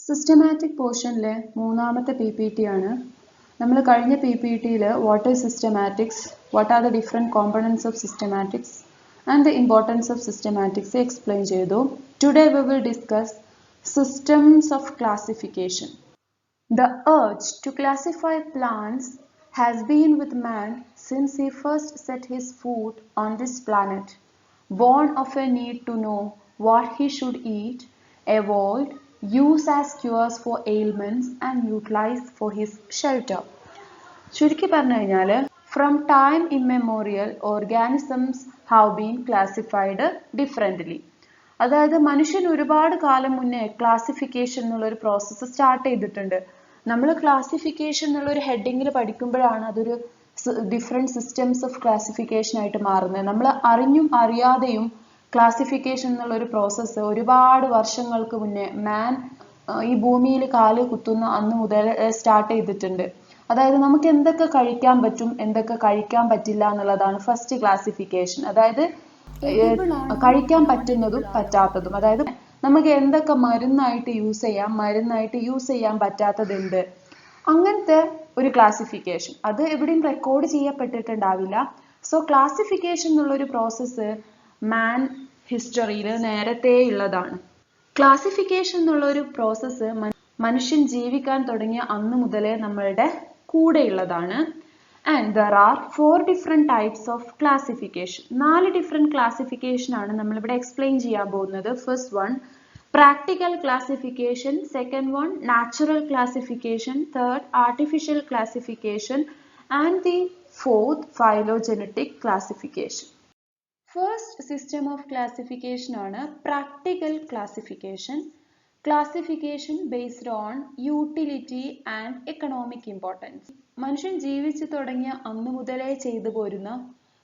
Systematic പോർഷനിലെ മൂന്നാമത്തെ PPT ആണ്. നമ്മൾ കഴിഞ്ഞ PPTയിൽ what is systematics, what are the different components of systematics and the importance of systematics explain ചെയ്തു. Today we will discuss systems of classification. The urge to classify plants has been with man since he first set his foot on this planet. Born of a need to know what he should eat, evolved, used as cures for ailments and utilized for his shelter. ചുരുക്കി പറഞ്ഞു കഴിഞ്ഞാൽ from time immemorial organisms have been classified differently. അതായത് മനുഷ്യൻ ഒരുപാട് കാലം മുന്നേ classification എന്നുള്ളൊരു process start ചെയ്തിട്ടുണ്ട്. നമ്മൾ ക്ലാസിഫിക്കേഷൻ എന്നുള്ളൊരു ഹെഡിങ്ങിൽ പഠിക്കുമ്പോഴാണ് അതൊരു ഡിഫറെൻറ്റ് സിസ്റ്റംസ് ഓഫ് ക്ലാസിഫിക്കേഷൻ ആയിട്ട് മാറുന്നത്. നമ്മൾ അറിഞ്ഞും അറിയാതെയും ക്ലാസിഫിക്കേഷൻ എന്നുള്ളൊരു പ്രോസസ്സ് ഒരുപാട് വർഷങ്ങൾക്ക് മുന്നേ മാൻ ഈ ഭൂമിയിൽ കാല് കുത്തുന്ന അന്ന് മുതൽ സ്റ്റാർട്ട് ചെയ്തിട്ടുണ്ട്. അതായത് നമുക്ക് എന്തൊക്കെ കഴിക്കാൻ പറ്റും, എന്തൊക്കെ കഴിക്കാൻ പറ്റില്ല എന്നുള്ളതാണ് ഫസ്റ്റ് ക്ലാസിഫിക്കേഷൻ. അതായത് കഴിക്കാൻ പറ്റുന്നതും പറ്റാത്തതും, അതായത് നമുക്ക് എന്തൊക്കെ മരുന്നായിട്ട് യൂസ് ചെയ്യാം, മരുന്നായിട്ട് യൂസ് ചെയ്യാൻ പറ്റാത്തതുണ്ട്, അങ്ങനത്തെ ഒരു ക്ലാസിഫിക്കേഷൻ. അത് എവിടെയും റെക്കോർഡ് ചെയ്യപ്പെട്ടിട്ടുണ്ടാവില്ല. സോ ക്ലാസിഫിക്കേഷൻ എന്നുള്ളൊരു പ്രോസസ്സ് മാൻ ഹിസ്റ്ററിയിൽ നേരത്തെ ഉള്ളതാണ്. ക്ലാസിഫിക്കേഷൻ എന്നുള്ളൊരു പ്രോസസ്സ് മനുഷ്യൻ ജീവിക്കാൻ തുടങ്ങിയ അന്ന് മുതലേ നമ്മളുടെ കൂടെയുള്ളതാണ്. And there are 4 different types of classification. 4 different classification ആണ് നമ്മളിവിടെ explain ചെയ്യാൻ പോകുന്നത്. First one, practical classification. Second one, natural classification. Third, artificial classification. And the fourth, phylogenetic classification. First system of classification ആണ് practical classification. Classification based on utility and economic importance. മനുഷ്യൻ ജീവിച്ചു തുടങ്ങിയ അന്ന് മുതലേ ചെയ്തു പോരുന്ന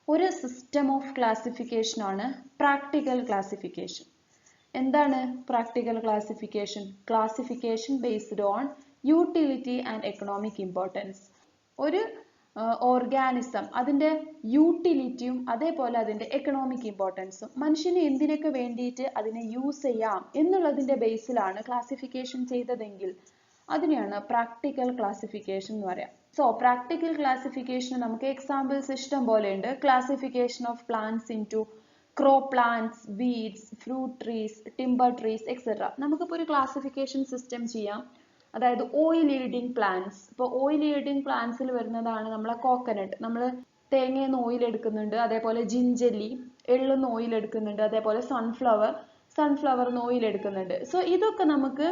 ഒരു സിസ്റ്റം ഓഫ് ക്ലാസിഫിക്കേഷൻ ആണ് പ്രാക്ടിക്കൽ ക്ലാസിഫിക്കേഷൻ. എന്താണ് practical classification? Classification based on utility and economic importance. ഒരു ഓർഗാനിസം അതിൻ്റെ യൂട്ടിലിറ്റിയും അതേപോലെ അതിൻ്റെ എക്കണോമിക് ഇമ്പോർട്ടൻസും മനുഷ്യന് എന്തിനൊക്കെ വേണ്ടിയിട്ട് അതിനെ യൂസ് ചെയ്യാം എന്നുള്ളതിൻ്റെ ബേസിലാണ് ക്ലാസിഫിക്കേഷൻ ചെയ്തതെങ്കിൽ അതിനെയാണ് പ്രാക്ടിക്കൽ ക്ലാസിഫിക്കേഷൻ എന്ന് പറയാം. സോ പ്രാക്ടിക്കൽ ക്ലാസിഫിക്കേഷൻ നമുക്ക് എക്സാമ്പിൾസ് ഇഷ്ടം പോലെ ഉണ്ട്. Classification of plants in to crop plants, weeds, fruit trees, timber trees etcetera. നമുക്കിപ്പോൾ ഒരു ക്ലാസിഫിക്കേഷൻ സിസ്റ്റം ചെയ്യാം. അതായത് ഓയിൽ ഈൽഡിങ് പ്ലാന്റ്സ്. ഇപ്പോൾ ഓയിൽ ഈൽഡിങ് പ്ലാന്റ്സിൽ വരുന്നതാണ് നമ്മളെ കോക്കനട്ട്. നമ്മൾ തേങ്ങയിൽ നിന്ന് ഓയിൽ എടുക്കുന്നുണ്ട്, അതേപോലെ ജിഞ്ചല്ലി എള്ളുന്ന ഓയിൽ എടുക്കുന്നുണ്ട്, അതേപോലെ സൺഫ്ലവറിന്ന് ഓയിൽ എടുക്കുന്നുണ്ട്. സോ ഇതൊക്കെ നമുക്ക്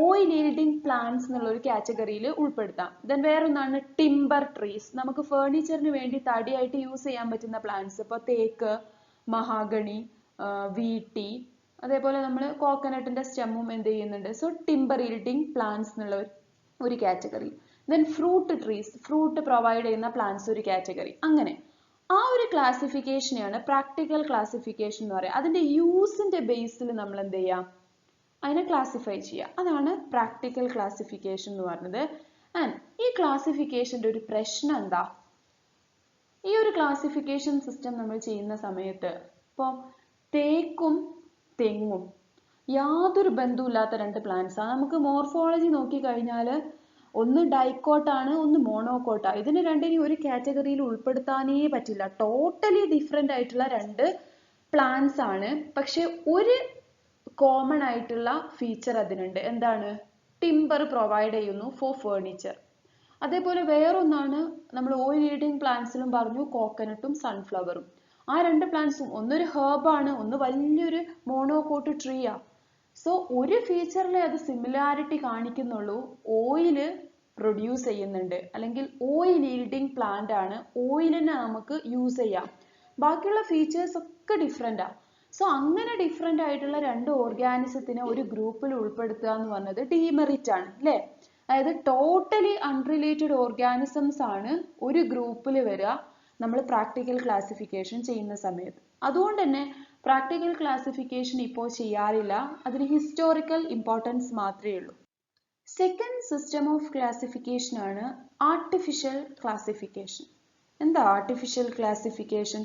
ഓയിൽ ഈൽഡിങ് പ്ലാന്റ്സ് എന്നുള്ള ഒരു കാറ്റഗറിയിൽ ഉൾപ്പെടുത്താം. ദെൻ വേറൊന്നാണ് ടിമ്പർ ട്രീസ്. നമുക്ക് ഫേർണിച്ചറിന് വേണ്ടി തടിയായിട്ട് യൂസ് ചെയ്യാൻ പറ്റുന്ന പ്ലാന്റ്സ്. ഇപ്പോൾ തേക്ക്, മഹാഗണി, വീട്ടി, അതേപോലെ നമ്മൾ കോക്കനട്ടിന്റെ സ്റ്റെമ്മും എന്ത് ചെയ്യുന്നുണ്ട്. സോ ടിമ്പർ ഈൽഡിങ് പ്ലാന്റ്സ് എന്നുള്ള ഒരു category. Then fruit trees, fruit provide ചെയ്യുന്ന പ്ലാന്റ്സ് ഒരു കാറ്റഗറി. അങ്ങനെ ആ ഒരു ക്ലാസിഫിക്കേഷനെയാണ് പ്രാക്ടിക്കൽ ക്ലാസിഫിക്കേഷൻ എന്ന് പറയുക. അതിന്റെ യൂസിന്റെ ബേസിൽ നമ്മൾ എന്ത് ചെയ്യാം, അതിനെ ക്ലാസിഫൈ ചെയ്യുക. അതാണ് പ്രാക്ടിക്കൽ ക്ലാസിഫിക്കേഷൻ എന്ന് പറയുന്നത്. ആൻഡ് ഈ ക്ലാസിഫിക്കേഷന്റെ ഒരു പ്രശ്നം എന്താ? ഈ ഒരു ക്ലാസിഫിക്കേഷൻ സിസ്റ്റം നമ്മൾ ചെയ്യുന്ന സമയത്ത് ഇപ്പോൾ തേക്കും തെങ്ങും യാതൊരു ബന്ധവുമില്ലാത്ത രണ്ട് പ്ലാന്റ്സ് ആണ്. നമുക്ക് മോർഫോളജി നോക്കിക്കഴിഞ്ഞാൽ ഒന്ന് ഡൈക്കോട്ടാണ്, ഒന്ന് മോണോക്കോട്ടാണ്. ഇതിന് രണ്ടിനെയും ഒരു കാറ്റഗറിയിൽ ഉൾപ്പെടുത്താനേ പറ്റില്ല. ടോട്ടലി ഡിഫറെൻ്റ് ആയിട്ടുള്ള രണ്ട് പ്ലാന്റ്സ് ആണ്. പക്ഷെ ഒരു കോമൺ ആയിട്ടുള്ള ഫീച്ചർ അതിനുണ്ട്. എന്താണ്? ടിമ്പർ പ്രൊവൈഡ് ചെയ്യുന്നു ഫോർ ഫേർണിച്ചർ. അതേപോലെ വേറൊന്നാണ് നമ്മൾ ഓയിൽ ഈൽഡിങ് പ്ലാന്റ്സിലും പറഞ്ഞു, കോക്കനട്ടും സൺഫ്ലവറും. ആ രണ്ട് പ്ലാന്റ്സും ഒന്നൊരു ഹെർബാണ്, ഒന്ന് വലിയൊരു മോണോകോട്ട് ട്രീയാ. സോ ഒരു ഫീച്ചറിലെ അത് സിമിലാരിറ്റി കാണിക്കുന്നുള്ളൂ. ഓയില് പ്രൊഡ്യൂസ് ചെയ്യുന്നുണ്ട്, അല്ലെങ്കിൽ ഓയിൽ ഈൽഡിങ് പ്ലാന്റ് ആണ്, ഓയിലിനെ നമുക്ക് യൂസ് ചെയ്യാം. ബാക്കിയുള്ള ഫീച്ചേഴ്സ് ഒക്കെ ഡിഫറെൻ്റാ. സോ അങ്ങനെ ഡിഫറെൻ്റ് ആയിട്ടുള്ള രണ്ട് ഓർഗാനിസത്തിനെ ഒരു ഗ്രൂപ്പിൽ ഉൾപ്പെടുത്തുക എന്ന് പറഞ്ഞത് ഡീമെറിറ്റ് ആണ്, അല്ലേ? അതായത് ടോട്ടലി അൺറിലേറ്റഡ് ഓർഗാനിസംസ് ആണ് ഒരു ഗ്രൂപ്പിൽ വരിക നമ്മൾ പ്രാക്ടിക്കൽ ക്ലാസിഫിക്കേഷൻ ചെയ്യുന്ന സമയത്ത്. അതുകൊണ്ട് തന്നെ പ്രാക്ടിക്കൽ ക്ലാസിഫിക്കേഷൻ ഇപ്പോൾ ചെയ്യാറില്ല. അതിന് ഹിസ്റ്റോറിക്കൽ ഇമ്പോർട്ടൻസ് മാത്രമേ ഉള്ളൂ. സെക്കൻഡ് സിസ്റ്റം ഓഫ് ക്ലാസിഫിക്കേഷൻ ആണ് ആർട്ടിഫിഷ്യൽ ക്ലാസിഫിക്കേഷൻ. എന്താ ആർട്ടിഫിഷ്യൽ ക്ലാസിഫിക്കേഷൻ?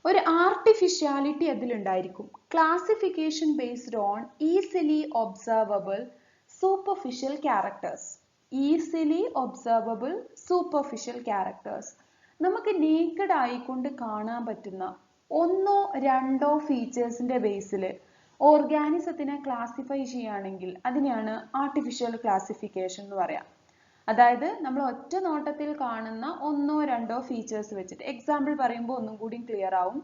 ഒരു ആർട്ടിഫിഷ്യാലിറ്റി അതിലുണ്ടായിരിക്കും. Classification based on easily observable Superficial characters. Easily observable superficial characters. നമുക്ക് naked ആയിക്കൊണ്ട് കാണാൻ പറ്റുന്ന ഒന്നോ രണ്ടോ ഫീച്ചേഴ്സിന്റെ ബേസിൽ ഓർഗാനിസത്തിനെ ക്ലാസിഫൈ ചെയ്യുകയാണെങ്കിൽ അതിനെയാണ് ആർട്ടിഫിഷ്യൽ ക്ലാസിഫിക്കേഷൻ എന്ന് പറയാം. അതായത് നമ്മൾ ഒറ്റ നോട്ടത്തിൽ കാണുന്ന ഒന്നോ രണ്ടോ ഫീച്ചേഴ്സ് വെച്ചിട്ട് എക്സാമ്പിൾ പറയുമ്പോൾ ഒന്നും കൂടി ക്ലിയർ ആവും.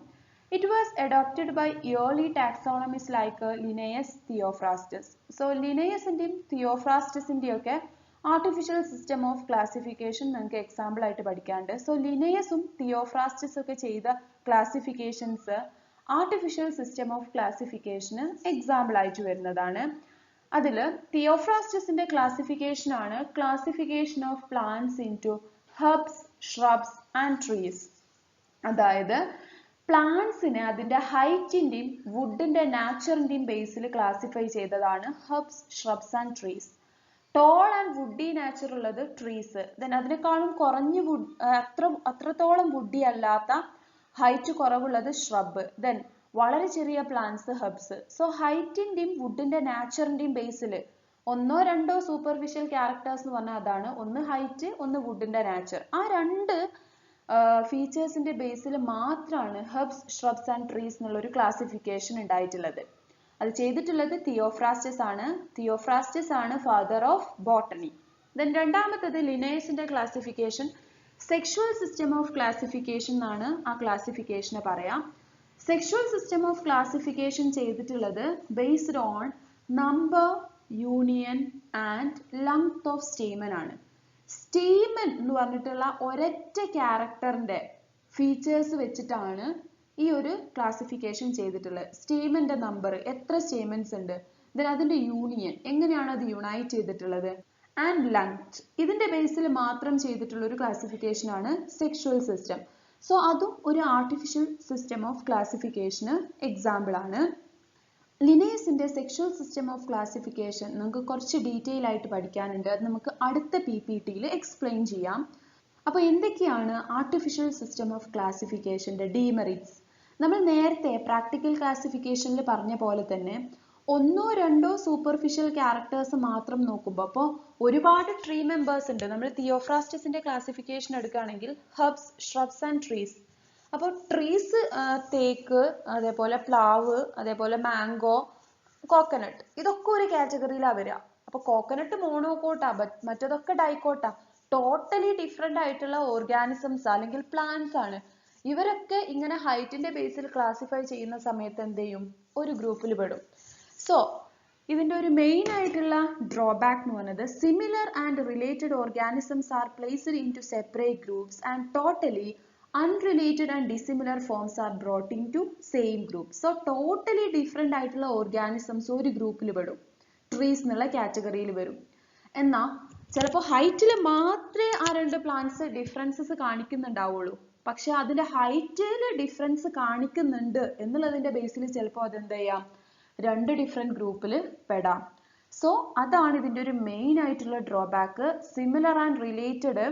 It was adopted by early taxonomists like Linnaeus, Theophrastus. So Linnaeusന്റെയും Theophrastusന്റെയും ഒക്കെ ആർട്ടിഫിഷ്യൽ സിസ്റ്റം ഓഫ് ക്ലാസിഫിക്കേഷൻ നമുക്ക് എക്സാമ്പിൾ ആയിട്ട് പഠിക്കാനുണ്ട്. സോ ലിനയസും തിയോഫ്രാസ്റ്റസും ഒക്കെ ചെയ്ത ക്ലാസിഫിക്കേഷൻസ് ആർട്ടിഫിഷ്യൽ സിസ്റ്റം ഓഫ് ക്ലാസിഫിക്കേഷന് എക്സാമ്പിൾ ആയിട്ട് വരുന്നതാണ്. അതിൽ തിയോഫ്രാസ്റ്റസിന്റെ ക്ലാസിഫിക്കേഷൻ ആണ് classification of plants into herbs, shrubs and trees. അതായത് പ്ലാന്റ്സിനെ അതിന്റെ ഹൈറ്റിന്റെയും വുഡിന്റെ നാച്ചറിന്റെയും ബേസിൽ ക്ലാസിഫൈ ചെയ്തതാണ് herbs, shrubs and trees. Tall and woody nature ഉള്ളത് ട്രീസ്. ദെൻ അതിനേക്കാളും കുറഞ്ഞ അത്രത്തോളം വുഡി അല്ലാത്ത ഹൈറ്റ് കുറവുള്ളത് ഷ്രബ്. ദെൻ വളരെ ചെറിയ പ്ലാന്റ്സ് ഹെർബ്സ്. സോ ഹൈറ്റിന്റെയും വുഡിന്റെ നാച്ചറിന്റെയും ബേസിൽ ഒന്നോ രണ്ടോ സൂപ്പർഫിഷ്യൽ ക്യാരക്ടേഴ്സ് എന്ന് പറഞ്ഞാൽ അതാണ്. ഒന്ന് ഹൈറ്റ്, ഒന്ന് വുഡിന്റെ നാച്ചർ. ആ രണ്ട് ഫീച്ചേഴ്സിന്റെ ബേസിൽ മാത്രമാണ് ഹെർബ്സ്, ഷ്രബ്സ് ആൻഡ് ട്രീസ് എന്നുള്ള ഒരു ക്ലാസിഫിക്കേഷൻ ഉണ്ടായിട്ടുള്ളത്. അത് ചെയ്തിട്ടുള്ളത് തിയോഫ്രാസ്റ്റസ് ആണ്. തിയോഫ്രാസ്റ്റസ് ആണ് ഫാദർ ഓഫ് ബോട്ടണി. ദെൻ രണ്ടാമത്തത് ലിനേയസിന്റെ classification sexual system of classification എന്നാണ് ആ ക്ലാസിഫിക്കേഷനെ പറയാം. സെക്ഷുവൽ സിസ്റ്റം ഓഫ് ക്ലാസിഫിക്കേഷൻ ചെയ്തിട്ടുള്ളത് based on number, union and length of stamen ആണ്. സ്റ്റേമൻ എന്ന് പറഞ്ഞിട്ടുള്ള ഒരൊറ്റ ക്യാരക്ടറിന്റെ ഫീച്ചേഴ്സ് വെച്ചിട്ടാണ് ഈ ഒരു ക്ലാസിഫിക്കേഷൻ ചെയ്തിട്ടുള്ളത്. സ്റ്റേമന്റെ നമ്പർ, എത്ര സ്റ്റേമൻസ് ഉണ്ട്, ദെൻ അതിന്റെ യൂണിയൻ, എങ്ങനെയാണ് അത് യുണൈറ്റ് ചെയ്തിട്ടുള്ളത്, ആൻഡ് ലെങ്ത്, ഇതിന്റെ ബേസിൽ മാത്രം ചെയ്തിട്ടുള്ള ഒരു ക്ലാസിഫിക്കേഷൻ ആണ് സെക്ഷുവൽ സിസ്റ്റം. സോ അതും ഒരു ആർട്ടിഫിഷ്യൽ സിസ്റ്റം ഓഫ് ക്ലാസിഫിക്കേഷന് എക്സാമ്പിൾ ആണ്. ലിനേയസിന്റെ സെക്ഷുവൽ സിസ്റ്റം ഓഫ് ക്ലാസിഫിക്കേഷൻ നമുക്ക് കുറച്ച് ഡീറ്റെയിൽ ആയിട്ട് പഠിക്കാനുണ്ട്. അത് നമുക്ക് അടുത്ത PPTയിൽ എക്സ്പ്ലെയിൻ ചെയ്യാം. അപ്പോൾ എന്തൊക്കെയാണ് ആർട്ടിഫിഷ്യൽ സിസ്റ്റം ഓഫ് ക്ലാസിഫിക്കേഷന്റെ ഡീമെറിറ്റ്സ്? നമ്മൾ നേരത്തെ പ്രാക്ടിക്കൽ ക്ലാസിഫിക്കേഷനിൽ പറഞ്ഞ പോലെ തന്നെ ഒന്നോ രണ്ടോ സൂപ്പർഫിഷ്യൽ ക്യാരക്ടേഴ്സ് മാത്രം നോക്കുമ്പോൾ, അപ്പോൾ ഒരുപാട് ട്രീ മെമ്പേഴ്സ് ഉണ്ട്. നമ്മൾ തിയോഫ്രാസ്റ്റസിന്റെ ക്ലാസിഫിക്കേഷൻ എടുക്കുകയാണെങ്കിൽ ഹെർബ്സ്, ഷ്രബ്സ് ആൻഡ് ട്രീസ്. അപ്പോൾ ട്രീസ് തേക്ക്, അതേപോലെ പ്ലാവ്, അതേപോലെ മാംഗോ, കോക്കനട്ട്, ഇതൊക്കെ ഒരു കാറ്റഗറിയിലാണ് വരിക. അപ്പോൾ കോക്കനട്ട് മോണോകോട്ടാ, മറ്റതൊക്കെ ഡൈക്കോട്ടാ. ടോട്ടലി ഡിഫറെന്റ് ആയിട്ടുള്ള ഓർഗാനിസംസ് അല്ലെങ്കിൽ പ്ലാന്റ്സ് ആണ്. ഇവരൊക്കെ ഇങ്ങനെ ഹൈറ്റിന്റെ ബേസിൽ ക്ലാസിഫൈ ചെയ്യുന്ന സമയത്ത് എന്ത് ചെയ്യും? ഒരു ഗ്രൂപ്പിൽ പെടും. സോ ഇതിന്റെ ഒരു മെയിൻ ആയിട്ടുള്ള ഡ്രോബാക്ക് എന്ന് പറയുന്നത് similar and related organisms are placed in to separate groups and totally unrelated and dissimilar forms are brought into same group. So totally different ആയിട്ടുള്ള ഓർഗാനിസംസ് ഒരു ഗ്രൂപ്പിൽ പെടും, ട്രീസ് എന്നുള്ള കാറ്റഗറിയിൽ വരും. എന്നാൽ ചിലപ്പോൾ ഹൈറ്റിൽ മാത്രമേ ആ രണ്ട് പ്ലാന്റ്സ് ഡിഫറൻസസ് കാണിക്കുന്നുണ്ടാവുള്ളൂ. പക്ഷെ അതിന്റെ ഹൈറ്റിൽ ഡിഫറൻസ് കാണിക്കുന്നുണ്ട് എന്നുള്ളതിന്റെ ബേസിൽ ചിലപ്പോൾ അതെന്ത് ചെയ്യാം? രണ്ട് ഡിഫറെന്റ് ഗ്രൂപ്പിൽ പെടാം. സോ അതാണ് ഇതിന്റെ ഒരു മെയിൻ ആയിട്ടുള്ള drawback. Similar and related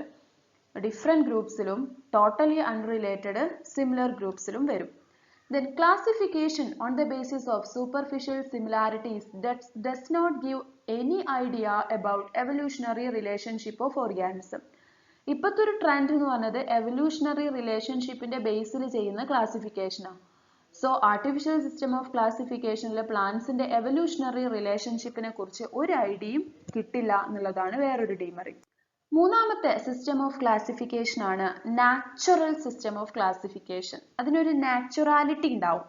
different ഗ്രൂപ്പ്സിലും ടോട്ടലി അൺറിലേറ്റഡ് സിമിലർ ഗ്രൂപ്പ്സിലും വരും. Then classification on the basis of superficial similarities that does not give any idea about evolutionary relationship of organism. ഇപ്പോഴത്തെ ഒരു ട്രെൻഡ് എന്ന് പറഞ്ഞത് എവല്യൂഷണറി റിലേഷൻഷിപ്പിന്റെ ബേസിൽ ചെയ്യുന്ന ക്ലാസിഫിക്കേഷനാണ്. സോ ആർട്ടിഫിഷ്യൽ സിസ്റ്റം ഓഫ് ക്ലാസിഫിക്കേഷനിലെ പ്ലാന്റ്സിന്റെ എവല്യൂഷണറി റിലേഷൻഷിപ്പിനെ കുറിച്ച് ഒരു ഐഡിയയും കിട്ടില്ല എന്നുള്ളതാണ് വേറൊരു ഡീമെറിറ്റ്. മൂന്നാമത്തെ സിസ്റ്റം ഓഫ് ക്ലാസിഫിക്കേഷൻ ആണ് നാച്ചുറൽ സിസ്റ്റം ഓഫ് ക്ലാസിഫിക്കേഷൻ. അതിനൊരു നാച്ചുറാലിറ്റി ഉണ്ടാവും.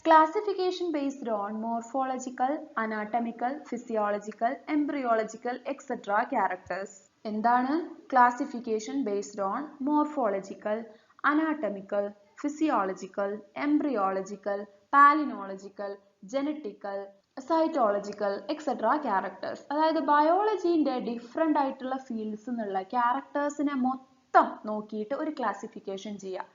Classification based on morphological, anatomical, physiological, embryological etcetera characters. എന്താണ് classification based on? Morphological, anatomical, physiological, embryological, palynological, genetical, cytological etcetera characters. അതായത് ബയോളജീന്റെ ഡിഫറെന്റ് ആയിട്ടുള്ള fields എന്നുള്ള ക്യാരക്ടേഴ്സിനെ മൊത്തം നോക്കിയിട്ട് ഒരു ക്ലാസിഫിക്കേഷൻ ചെയ്യാം.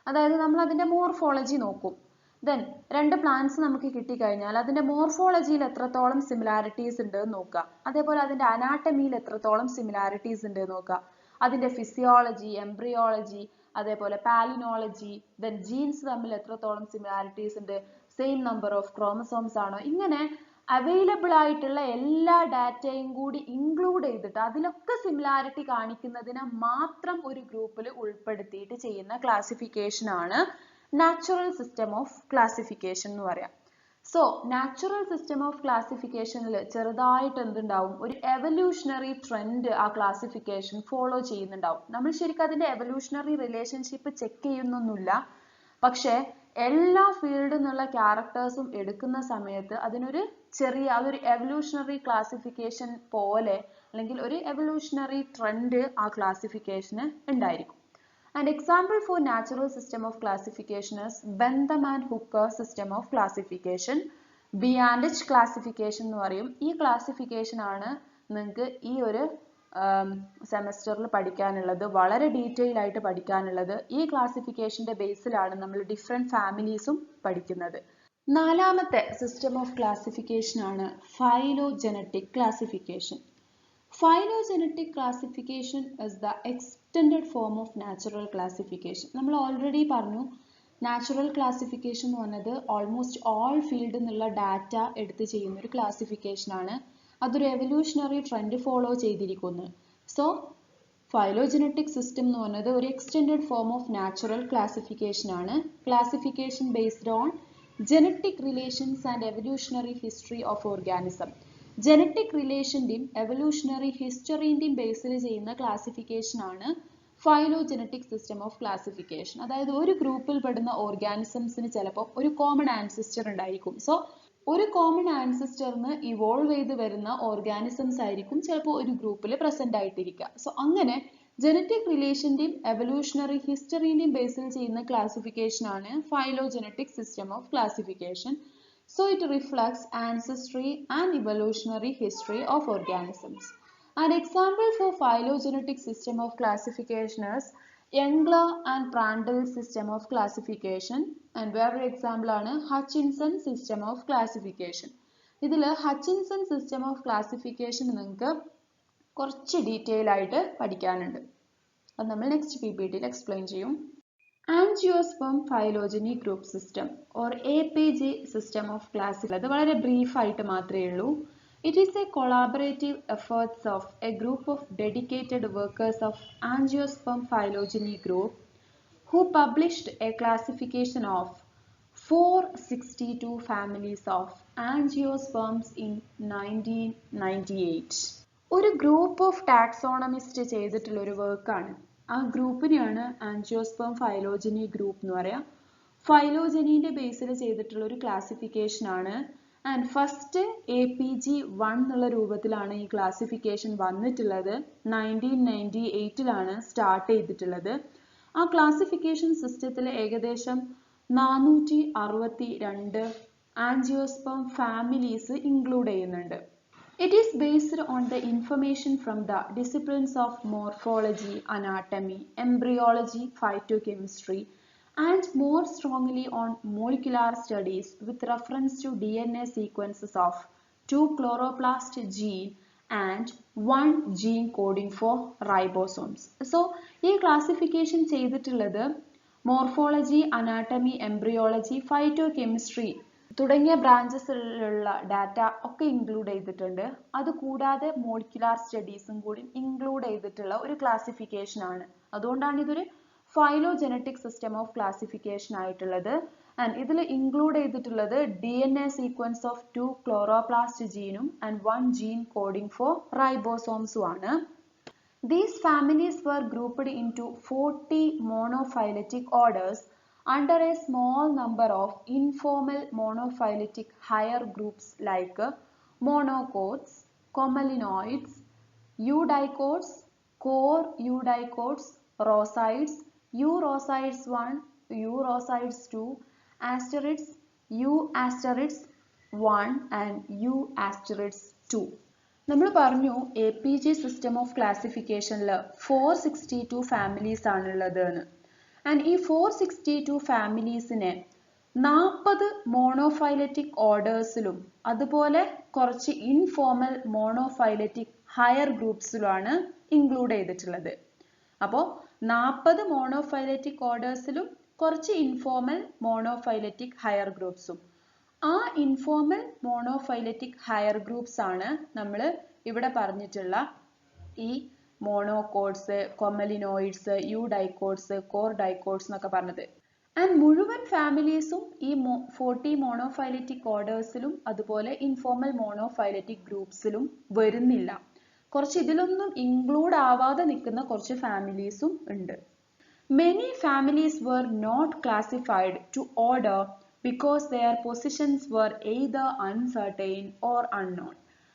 അതായത് നമ്മൾ അതിന്റെ മോർഫോളജി നോക്കും. ദെൻ രണ്ട് പ്ലാന്റ്സ് നമുക്ക് കിട്ടിക്കഴിഞ്ഞാൽ അതിന്റെ മോർഫോളജിയിൽ എത്രത്തോളം സിമിലാരിറ്റീസ് ഉണ്ട് എന്ന് നോക്കുക. അതേപോലെ അതിന്റെ അനാട്ടമിയിൽ എത്രത്തോളം സിമിലാരിറ്റീസ് ഉണ്ട് എന്ന് നോക്കുക. അതിന്റെ ഫിസിയോളജി, എംബ്രിയോളജി, അതേപോലെ പാലിനോളജി, ദെൻ ജീൻസ് തമ്മിൽ എത്രത്തോളം സിമിലാരിറ്റീസ് ഉണ്ട്, സെയിം നമ്പർ ഓഫ് ക്രോമസോംസ് ആണോ, ഇങ്ങനെ അവൈലബിൾ ആയിട്ടുള്ള എല്ലാ ഡാറ്റയും കൂടി ഇൻക്ലൂഡ് ചെയ്തിട്ട് അതിലൊക്കെ സിമിലാരിറ്റി കാണിക്കുന്നതിനെ മാത്രം ഒരു ഗ്രൂപ്പിൽ ഉൾപ്പെടുത്തിയിട്ട് ചെയ്യുന്ന ക്ലാസിഫിക്കേഷൻ ആണ് നാച്ചുറൽ സിസ്റ്റം ഓഫ് ക്ലാസിഫിക്കേഷൻ എന്ന് പറയാം. സോ നാച്ചുറൽ സിസ്റ്റം ഓഫ് ക്ലാസിഫിക്കേഷനിൽ ചെറുതായിട്ട് എന്തുണ്ടാവും, ഒരു എവല്യൂഷണറി ട്രെൻഡ് ആ ക്ലാസിഫിക്കേഷൻ ഫോളോ ചെയ്യുന്നുണ്ടാവും. നമ്മൾ ശരിക്കും അതിന്റെ എവല്യൂഷണറി റിലേഷൻഷിപ്പ് ചെക്ക് ചെയ്യുന്നൊന്നുമില്ല, പക്ഷെ എല്ലാ ഫീൽഡിൽ നിന്നുള്ള ക്യാരക്ടേഴ്സും എടുക്കുന്ന സമയത്ത് അതിനൊരു അതൊരു എവല്യൂഷണറി ക്ലാസിഫിക്കേഷൻ പോലെ അല്ലെങ്കിൽ ഒരു എവല്യൂഷണറി ട്രെൻഡ് ആ ക്ലാസിഫിക്കേഷന് ഉണ്ടായിരിക്കും. An example for natural system of classification is Bentham and Hooker system of classification. Beyondich classification എന്ന് പറയും. ഈ ക്ലാസിഫിക്കേഷൻ ആണ് നിങ്ങൾക്ക് ഈ ഒരു സെമസ്റ്ററിൽ പഠിക്കാനുള്ളത്, വളരെ ഡീറ്റെയിൽ ആയിട്ട് പഠിക്കാനുള്ളത്. ഈ ക്ലാസിഫിക്കേഷന്റെ ബേസിലാണ് നമ്മൾ ഡിഫറെന്റ് ഫാമിലീസും പഠിക്കുന്നത്. നാലാമത്തെ സിസ്റ്റം ഓഫ് ക്ലാസിഫിക്കേഷൻ ആണ് phylogenetic classification. Phylogenetic classification is the extended form of natural classification. നമ്മൾ ഓൾറെഡി പറഞ്ഞു, നാച്ചുറൽ ക്ലാസിഫിക്കേഷൻ എന്ന് പറഞ്ഞത് ഓൾമോസ്റ്റ് ഓൾ ഫീൽഡിൽ നിന്നുള്ള ഡാറ്റ എടുത്ത് ചെയ്യുന്ന ഒരു ക്ലാസിഫിക്കേഷൻ ആണ്. അതൊരു എവല്യൂഷണറി ട്രെൻഡ് ഫോളോ ചെയ്തിരിക്കുന്നു. സോ ഫൈലോജനറ്റിക് സിസ്റ്റം എന്ന് പറഞ്ഞത് ഒരു extended form of natural classification ആണ്. Classification based on genetic relations and evolutionary history of organism. Genetic റിലേഷന്റെയും എവല്യൂഷണറി ഹിസ്റ്ററിന്റെയും ബേസിൽ ചെയ്യുന്ന ക്ലാസിഫിക്കേഷൻ ആണ് ഫൈലോജനറ്റിക് സിസ്റ്റം ഓഫ് ക്ലാസിഫിക്കേഷൻ. അതായത് ഒരു ഗ്രൂപ്പിൽ പെടുന്ന ഓർഗാനിസംസിന് ചിലപ്പോൾ ഒരു കോമൺ ആൻസിസ്റ്റർ ഉണ്ടായിരിക്കും. സോ ഒരു കോമൺ ആൻസിസ്റ്ററിന് ഇവോൾവ് ചെയ്ത് വരുന്ന ഓർഗാനിസംസ് ആയിരിക്കും ചിലപ്പോൾ ഒരു ഗ്രൂപ്പിൽ പ്രസന്റ് ആയിട്ടിരിക്കുക. സോ അങ്ങനെ ജനറ്റിക് റിലേഷന്റെയും എവല്യൂഷണറി ഹിസ്റ്ററിന്റെയും ബേസിൽ ചെയ്യുന്ന ക്ലാസിഫിക്കേഷൻ ആണ് phylogenetic system of classification. So it reflects ancestry and evolutionary history of organisms. An example for phylogenetic system of classification is Engler and Prandtl system of classification, and വേറൊരു example ആണ് Hutchinson system of classification. ഇതിൽ Hutchinson system of classification നിങ്ങൾക്ക് കുറച്ച് detail ആയിട്ട് പഠിക്കാനുണ്ട്. അത് നമ്മൾ next PPT explain ചെയ്യും. Angiosperm phylogeny group system or APG system of classification. അത് വളരെ ബ്രീഫ് ആയിട്ട് മാത്രമേ ഉള്ളൂ. It is a collaborative efforts of a group of dedicated workers of Angiosperm phylogeny group who published a classification of 462 families of angiosperms in 1998. ഒരു group of taxonomist ചെയ്തിട്ടുള്ള ഒരു വർക്കാണ്. ആ ഗ്രൂപ്പിനെയാണ് ആൻജിയോസ്പേം ഫൈലോജനി ഗ്രൂപ്പ് എന്ന് പറയാം. ഫൈലോജനീന്റെ ബേസിൽ ചെയ്തിട്ടുള്ള ഒരു ക്ലാസിഫിക്കേഷൻ ആണ്. ആൻഡ് ഫസ്റ്റ് APG1 എന്നുള്ള രൂപത്തിലാണ് ഈ ക്ലാസിഫിക്കേഷൻ വന്നിട്ടുള്ളത്. 1998 സ്റ്റാർട്ട് ചെയ്തിട്ടുള്ളത്. ആ ക്ലാസിഫിക്കേഷൻ സിസ്റ്റത്തിൽ ഏകദേശം 462 ആൻജിയോസ്പേം ഫാമിലീസ് ഇൻക്ലൂഡ് ചെയ്യുന്നുണ്ട്. It is based on the information from the disciplines of morphology, anatomy, embryology, phytochemistry, and more strongly on molecular studies with reference to DNA sequences of 2 chloroplast gene and 1 gene coding for ribosomes. So, ഈ classification ചെയ്തിട്ടുള്ളത് morphology, anatomy, embryology, ഫൈറ്റോകെമിസ്ട്രി തുടങ്ങിയ ബ്രാഞ്ചസിലുള്ള data ഒക്കെ include ചെയ്തിട്ടുണ്ട്. അതുകൂടാതെ molecular സ്റ്റഡീസും കൂടി include ചെയ്തിട്ടുള്ള ഒരു classification ആണ്. അതുകൊണ്ടാണ് ഇതൊരു ഫൈലോജനറ്റിക് സിസ്റ്റം ഓഫ് ക്ലാസിഫിക്കേഷൻ ആയിട്ടുള്ളത്. ആൻഡ് ഇതിൽ ഇൻക്ലൂഡ് ചെയ്തിട്ടുള്ളത് DNA സീക്വൻസ് ഓഫ് 2 ക്ലോറോപ്ലാസ്റ്റ് ജീനും ആൻഡ് 1 ജീൻ കോഡിംഗ് ഫോർ റൈബോസോംസും ആണ്. These families were grouped into 40 monophyletic orders under a small number of informal monophyletic higher groups like monocots, commelinoids, eudicots, core eudicots, rosids, eurosids 1, eurosids 2, asterids, euasterids 1 and euasterids 2. നമ്മൾ പറഞ്ഞു APG system of ക്ലാസിഫിക്കേഷനിൽ 462 families ആണുള്ളത് എന്ന്. And ഈ 462 ഫാമിലീസിനെ 40 മോണോഫൈലറ്റിക് ഓർഡേഴ്സിലും അതുപോലെ കുറച്ച് informal മോണോഫൈലറ്റിക് higher ഗ്രൂപ്പ്സിലുമാണ് include ചെയ്തിട്ടുള്ളത്. അപ്പോൾ 40 മോണോഫൈലറ്റിക് ഓർഡേഴ്സിലും കുറച്ച് ഇൻഫോർമൽ മോണോഫൈലറ്റിക് ഹയർ ഗ്രൂപ്പ്സും ആ ഇൻഫോർമൽ മോണോഫൈലറ്റിക് ഹയർ ഗ്രൂപ്പ്സ് ആണ് നമ്മൾ ഇവിടെ പറഞ്ഞിട്ടുള്ള ഈ മോണോകോഡ്സ്, കൊമലിനോയിഡ്സ്, യൂഡൈക്കോഡ്സ്, കോർ ഡൈക്കോഡ്സ് എന്നൊക്കെ പറഞ്ഞത്. ആൻഡ് മുഴുവൻ ഫാമിലീസും ഈ 40 മോണോഫൈലറ്റിക് ഓർഡേഴ്സിലും അതുപോലെ ഇൻഫോർമൽ മോണോഫൈലറ്റിക് ഗ്രൂപ്പ്സിലും വരുന്നില്ല. കുറച്ച് ഇതിലൊന്നും ഇൻക്ലൂഡ് ആവാതെ നിൽക്കുന്ന കുറച്ച് ഫാമിലീസും ഉണ്ട്. Many families were not classified to order because their positions were either uncertain or unknown.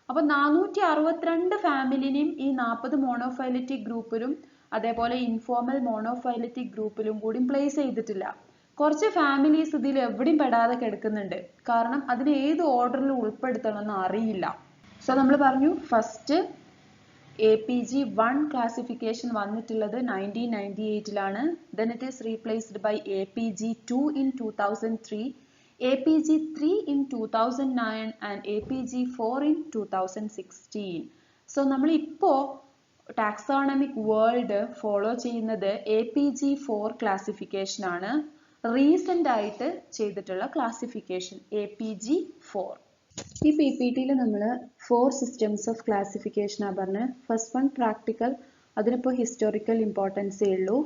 അപ്പോൾ 462 ഫാമിലിനെയും ഈ 40 മോണോഫൈലറ്റിക് ഗ്രൂപ്പിലും അതേപോലെ ഇൻഫോർമൽ മോണോഫൈലറ്റിക് ഗ്രൂപ്പിലും കൂടി പ്ലേസ് ചെയ്തിട്ടില്ല. കുറച്ച് ഫാമിലീസ് ഇതിൽ എവിടെയും പെടാതെ കിടക്കുന്നുണ്ട്. കാരണം അതിന് ഏത് ഓർഡറിൽ ഉൾപ്പെടുത്തണമെന്ന് അറിയില്ല. സോ നമ്മൾ പറഞ്ഞു ഫസ്റ്റ് APG1 classification വന്നിട്ടുള്ളത് 1998ലാണ്. Then it is replaced by APG2 in 2003, APG3 in 2009 and APG4 in 2016. So നമ്മൾ ഇപ്പോൾ ടാക്സോണമിക് വേൾഡ് ഫോളോ ചെയ്യുന്നത് APG4 ക്ലാസിഫിക്കേഷൻ ആണ്. റീസെന്റ് ആയിട്ട് ചെയ്തിട്ടുള്ള ക്ലാസിഫിക്കേഷൻ APG4. ഈ PPTയിൽ നമ്മൾ 4 systems of classification ആ പറഞ്ഞ്. ഫസ്റ്റ് വൺ പ്രാക്ടിക്കൽ, അതിനിപ്പോൾ ഹിസ്റ്റോറിക്കൽ ഇമ്പോർട്ടൻസേ ഉള്ളൂ.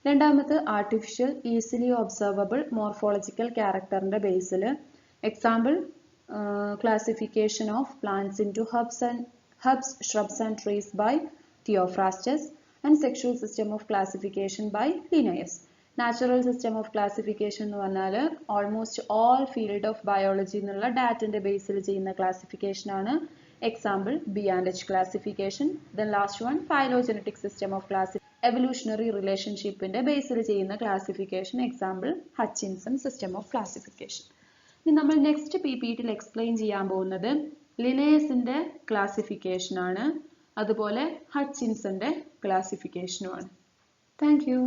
രണ്ടാമത് ആർട്ടിഫിഷ്യൽ, ഈസിലി ഒബ്സർവബിൾ മോർഫോളജിക്കൽ ക്യാരക്ടറിന്റെ ബേസിൽ. Example classification of plants in to herbs, shrubs and trees by Theophrastus and sexual system of classification by Linnaeus. Natural system of classification എന്ന് പറഞ്ഞാൽ almost all field of biology എന്നുള്ള ഡാറ്റന്റെ ബേസിൽ ചെയ്യുന്ന classification ആണ്. Example B&H classification. Then last one phylogenetic system of evolutionary റിലേഷൻഷിപ്പിന്റെ ബേസിൽ ചെയ്യുന്ന classification. Example Hutchinson system of classification. ഇനി നമ്മൾ നെക്സ്റ്റ് PPTയിൽ എക്സ്പ്ലെയിൻ ചെയ്യാൻ പോകുന്നത് ലിനയസിന്റെ ക്ലാസിഫിക്കേഷൻ ആണ്, അതുപോലെ ഹച്ചിൻസന്റെ ക്ലാസിഫിക്കേഷനുമാണ്. Thank you.